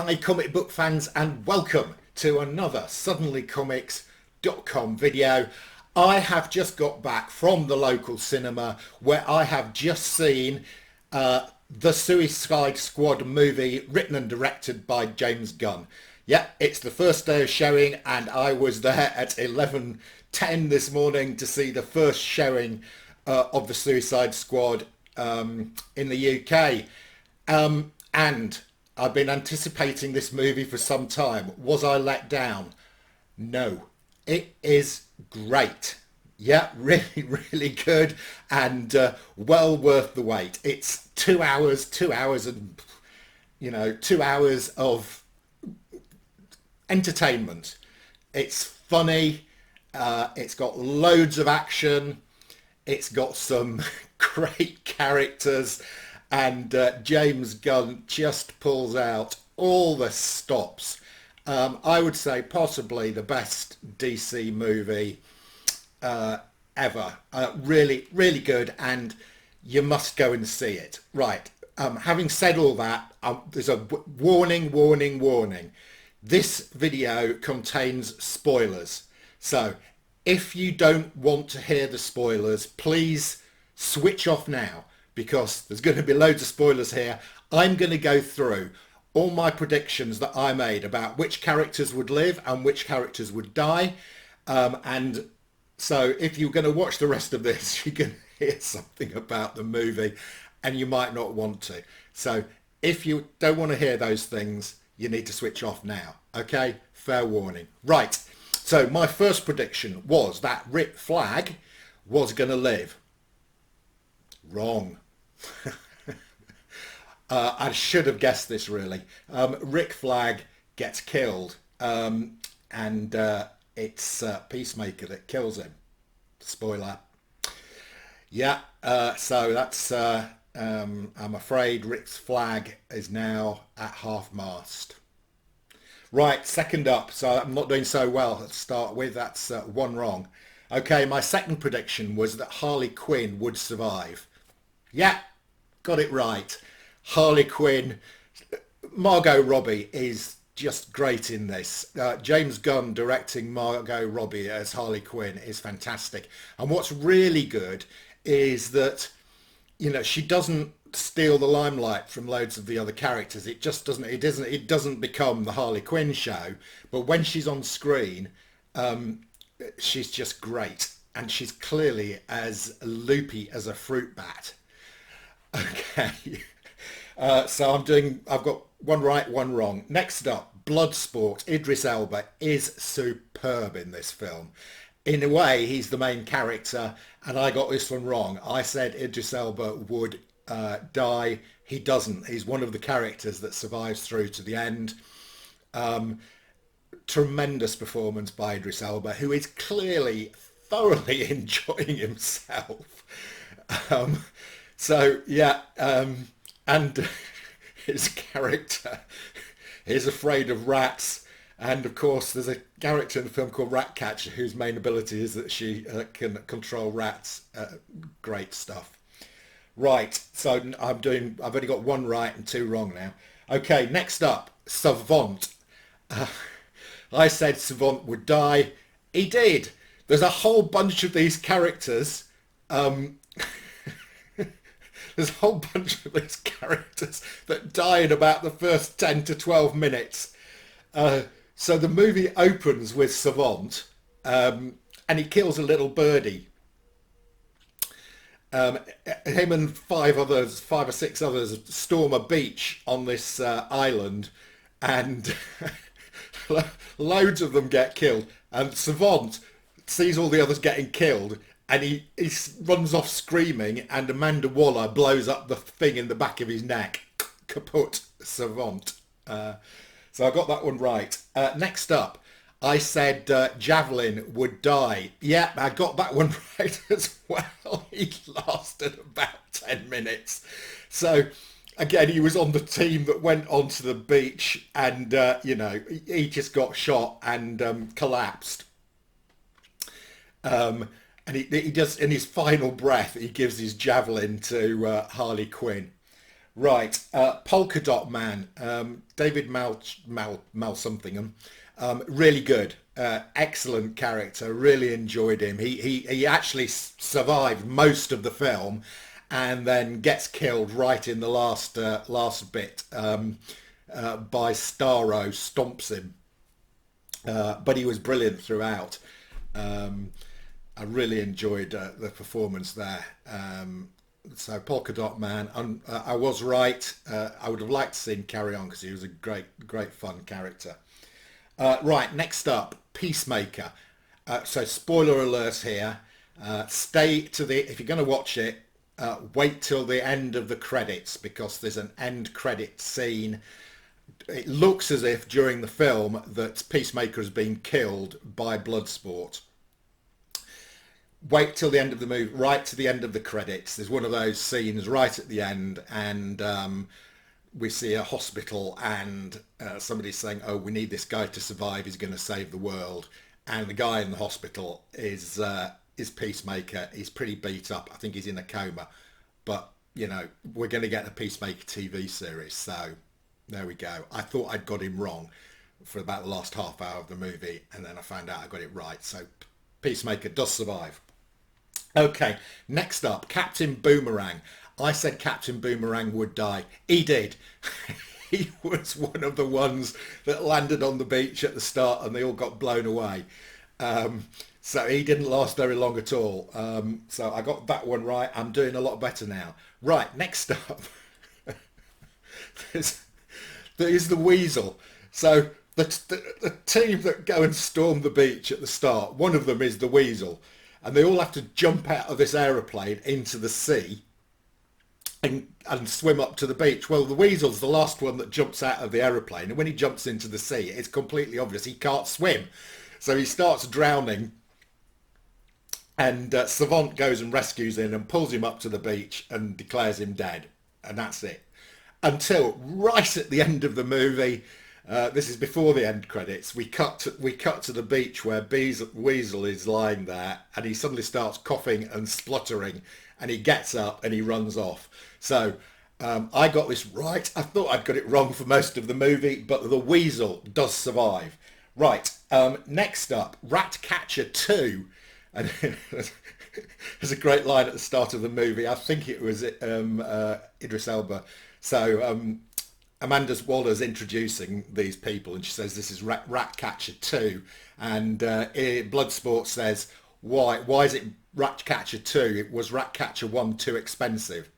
Hi comic book fans, and welcome to another suddenlycomics.com video. I have just got back from the local cinema where I have just seen the Suicide Squad movie written and directed by James Gunn. Yeah, it's the first day of showing and I was there at 11:10 this morning to see the first showing of the Suicide Squad in the UK. And I've been anticipating this movie for some time. Was I let down? No. It is great. Yeah, really, really good and well worth the wait. It's 2 hours and, 2 hours of entertainment. It's funny. It's got loads of action. It's got some great characters. And James Gunn just pulls out all the stops. I would say possibly the best DC movie ever. Really, really good, and you must go and see it. Right. Having said all that, there's a warning. This video contains spoilers. So if you don't want to hear the spoilers, please switch off now, because there's going to be loads of spoilers here. I'm going to go through all my predictions that I made about which characters would live and which characters would die. And so if you're going to watch the rest of this, you're going to hear something about the movie and you might not want to. So if you don't want to hear those things, you need to switch off now. Okay? Fair warning. Right. So my first prediction was that Rick Flag was going to live. Wrong. I should have guessed this really. Rick Flag gets killed, and it's Peacemaker that kills him. Spoiler. Yeah, so that's, I'm afraid Rick's Flag is now at half-mast. Right, second up, so I'm not doing so well to start with. That's one wrong. Okay, my second prediction was that Harley Quinn would survive. Yeah, got it right. Harley Quinn, Margot Robbie is just great in this. James Gunn directing Margot Robbie as Harley Quinn is fantastic. And what's really good is that, she doesn't steal the limelight from loads of the other characters. It just doesn't, it doesn't become the Harley Quinn show. But when she's on screen, she's just great. And she's clearly as loopy as a fruit bat. Okay, so I've got one right, one wrong. Next up, Bloodsport. Idris Elba is superb in this film. In a way, he's the main character, and I got this one wrong. I said Idris Elba would die. He doesn't. He's one of the characters that survives through to the end. Tremendous performance by Idris Elba, who is clearly thoroughly enjoying himself. So yeah, and his character is afraid of rats, and of course there's a character in the film called Ratcatcher whose main ability is that she can control rats. Great stuff. Right, so I've only got one right and two wrong now. Okay, next up, Savant. I said Savant would die. He did. There's a whole bunch of these characters. There's a whole bunch of these characters that die in about the first 10 to 12 minutes. So the movie opens with Savant, and he kills a little birdie. Him and five or six others storm a beach on this island, and loads of them get killed. And Savant sees all the others getting killed, and he runs off screaming, and Amanda Waller blows up the thing in the back of his neck. Kaput, Savant. So I got that one right. Next up, I said Javelin would die. Yeah, I got that one right as well. He lasted about 10 minutes. So again, he was on the team that went onto the beach, and he just got shot and collapsed. And he does, in his final breath, he gives his javelin to Harley Quinn. Right, Polkadot Man, David Mal somethingham, really good, excellent character. Really enjoyed him. He actually survived most of the film, and then gets killed right in the last bit by Starro. Stomps him, but he was brilliant throughout. Um, I really enjoyed the performance there. So Polka Dot Man, I was right. I would have liked to see him carry on because he was a great fun character. Right, next up, Peacemaker. So spoiler alert here. Stay to the if you're going to watch it. Wait till the end of the credits because there's an end credit scene. It looks as if during the film that Peacemaker has been killed by Bloodsport. Wait till the end of the movie, right to the end of the credits. There's one of those scenes right at the end, and we see a hospital, and somebody's saying, "Oh, we need this guy to survive. He's going to save the world." And the guy in the hospital is Peacemaker. He's pretty beat up. I think he's in a coma, but we're going to get a Peacemaker TV series. So there we go. I thought I'd got him wrong for about the last half hour of the movie, and then I found out I got it right. So Peacemaker does survive. Okay, next up, Captain Boomerang. I said Captain Boomerang would die. He did. He was one of the ones that landed on the beach at the start and they all got blown away. So he didn't last very long at all. So I got that one right. I'm doing a lot better now. Right, next up, there's, there's the Weasel. So the team that go and storm the beach at the start, one of them is the Weasel. And they all have to jump out of this aeroplane into the sea and swim up to the beach. Well, the Weasel's the last one that jumps out of the aeroplane. And when he jumps into the sea, it's completely obvious he can't swim. So he starts drowning. And Savant goes and rescues him and pulls him up to the beach and declares him dead. And that's it. Until right at the end of the movie, this is before the end credits. We cut to the beach where Weasel is lying there, and he suddenly starts coughing and spluttering, and he gets up and he runs off. So I got this right. I thought I'd got it wrong for most of the movie, but the Weasel does survive. Right. Next up, Ratcatcher 2. And there's a great line at the start of the movie. I think it was Idris Elba. So Amanda Waller's introducing these people, and she says this is Ratcatcher 2, and Bloodsport says why is it Ratcatcher 2? It was Ratcatcher 1 too expensive.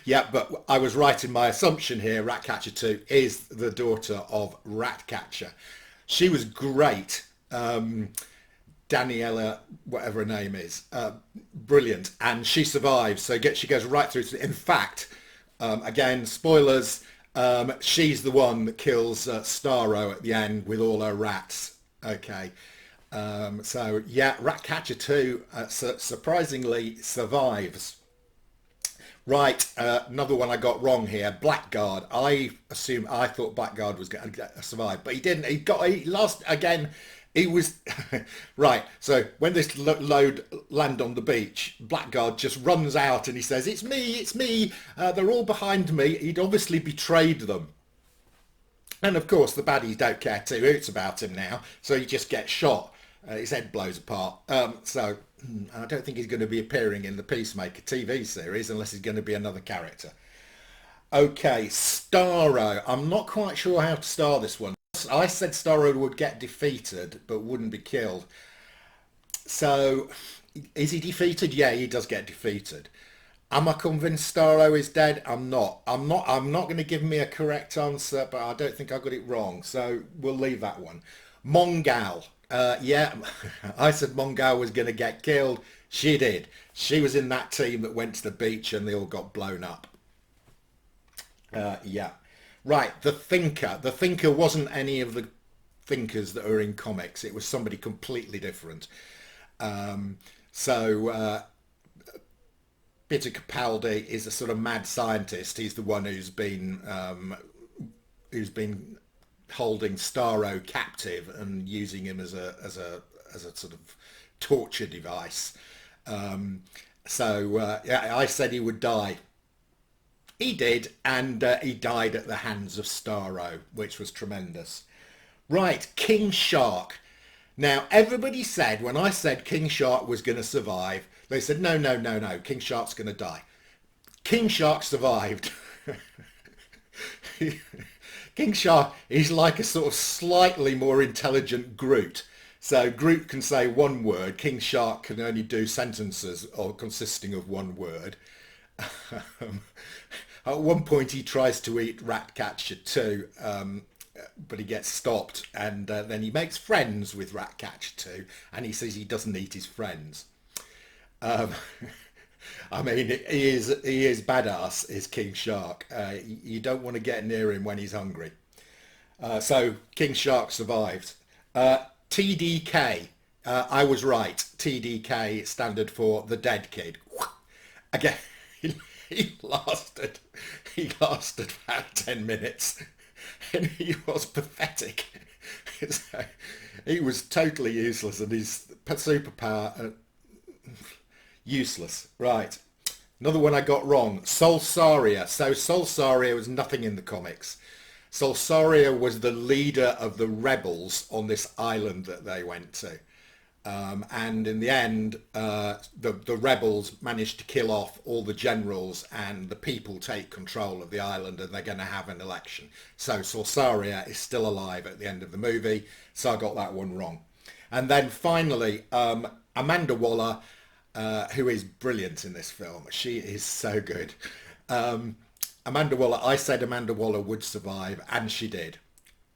Yeah, but I was right in my assumption here. Ratcatcher 2 is the daughter of Ratcatcher. She was great. Daniela, whatever her name is, brilliant, and she survives. So she goes right through to. In fact, again, spoilers. She's the one that kills Starro at the end with all her rats. Okay, so yeah, Ratcatcher 2 surprisingly survives. Right, another one I got wrong here. Blackguard. I thought Blackguard was going to survive, but he didn't. He lost again. He was right. So when this load land on the beach, Blackguard just runs out and he says, "It's me, it's me. They're all behind me." He'd obviously betrayed them, and of course the baddies don't care two hoots about him now. So he just gets shot. His head blows apart. So I don't think he's going to be appearing in the Peacemaker TV series unless he's going to be another character. Okay, Starro. I'm not quite sure how to star this one. I said Starro would get defeated but wouldn't be killed. So is he defeated? Yeah, he does get defeated. Am I convinced Starro is dead? I'm not. I'm not going to give me a correct answer, but I don't think I got it wrong. So we'll leave that one. Mongal. Yeah, I said Mongal was going to get killed. She did. She was in that team that went to the beach and they all got blown up. Yeah. Right, the Thinker. The Thinker wasn't any of the Thinkers that are in comics. It was somebody completely different. So Peter Capaldi is a sort of mad scientist. He's the one who's been holding Starro captive and using him as a sort of torture device. Yeah, I said he would die. He did, and he died at the hands of Starro, which was tremendous. Right, King Shark. Now, everybody said, when I said King Shark was going to survive, they said, no, no, no, no, King Shark's going to die. King Shark survived. King Shark is like a sort of slightly more intelligent Groot. So Groot can say one word, King Shark can only do sentences or consisting of one word. Um, at one point he tries to eat Ratcatcher too, but he gets stopped, and then he makes friends with Ratcatcher too, and he says he doesn't eat his friends. Um, I mean, he is badass, is King Shark. You don't want to get near him when he's hungry. So King Shark survived. TDK. I was right. TDK standard for the dead kid. Again, he, he lasted. He lasted about 10 minutes, and he was pathetic. So, he was totally useless, and his superpower useless. Right. Another one I got wrong. Salsaria. So Salsaria was nothing in the comics. Salsaria was the leader of the rebels on this island that they went to. And in the end, the rebels managed to kill off all the generals, and the people take control of the island, and they're going to have an election. So Salsaria is still alive at the end of the movie. So I got that one wrong. And then finally, Amanda Waller, who is brilliant in this film. She is so good. Amanda Waller, I said Amanda Waller would survive, and she did.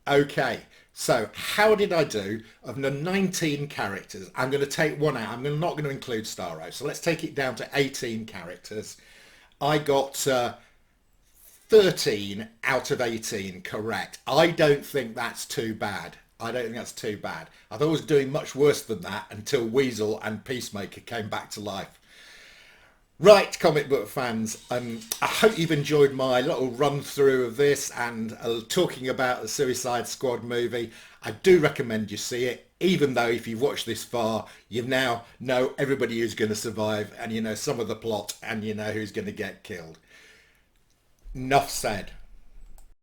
Okay, so how did I do? Of the 19 characters, I'm going to take one out. I'm not going to include Starro. So let's take it down to 18 characters. I got 13 out of 18 correct. I don't think that's too bad. I don't think that's too bad. I thought I was doing much worse than that until Weasel and Peacemaker came back to life. Right, comic book fans, I hope you've enjoyed my little run through of this and talking about the Suicide Squad movie. I do recommend you see it, even though if you've watched this far, you now know everybody who's going to survive, and you know some of the plot, and you know who's going to get killed. Enough said.